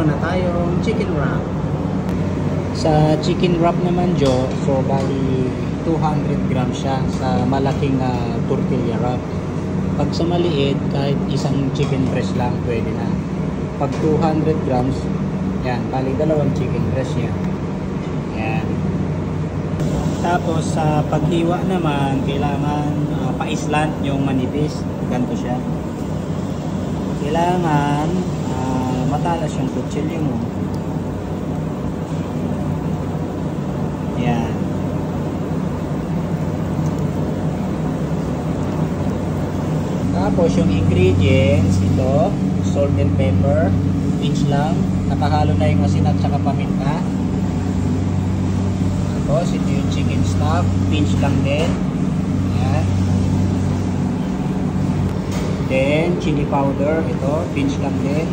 meron na tayong chicken wrap. Sa chicken wrap naman, Jo, so bali 200 grams siya sa malaking tortilla wrap. Pag sa maliit, kahit isang chicken breast lang pwede na. Pag 200 grams, yan, bali dalawang chicken breast yan. Yan. Tapos sa paghiwa naman, kailangan pa-islant yung manipis. Ganito siya. Kailangan matalas yung kutsilyo mo. Yan. Tapos yung ingredients, ito, salt and pepper, pinch lang. Nakahalo na yung asin at saka paminta. Tapos ito yung chicken stock, pinch lang din. Yan. Then chili powder, ito, pinch lang din.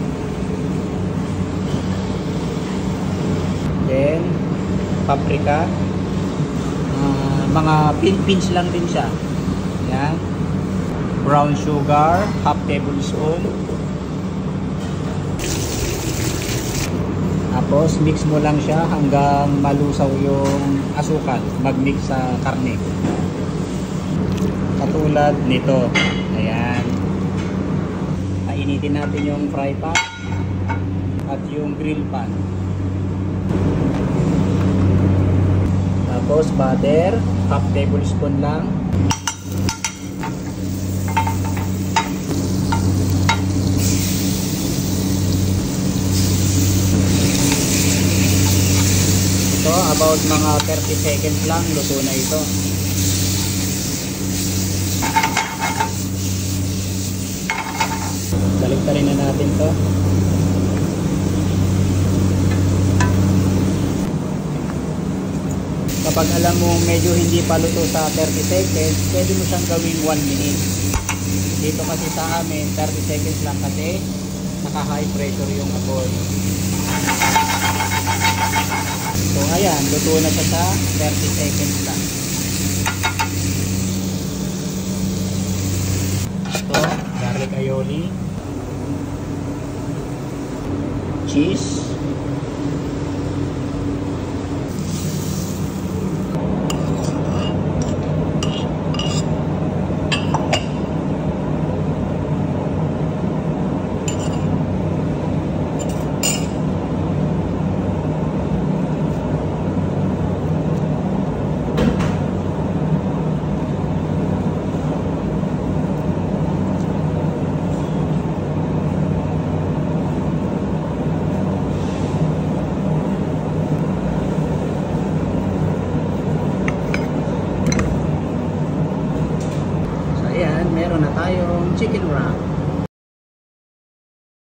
Then paprika, mga pinch lang din siya. Yan. Brown sugar, half tablespoon. Tapos mix mo lang siya hanggang malusaw yung asukal, mag-mix sa karne. Katulad nito. Ayan. Painitin natin yung fry pan at yung grill pan. Tapos butter, half tablespoon lang. Ito, about mga 30 seconds lang, luto na ito. Baliktarin na natin to. Kapag alam mo medyo hindi pa luto sa 30 seconds, pwede mo siyang gawing 1 minute. Dito kasi sa amin, 30 seconds lang kasi naka-high pressure yung apoy. So ayan, luto na siya sa 30 seconds lang. Ito, garlic aioli, cheese, meron na tayong chicken wrap.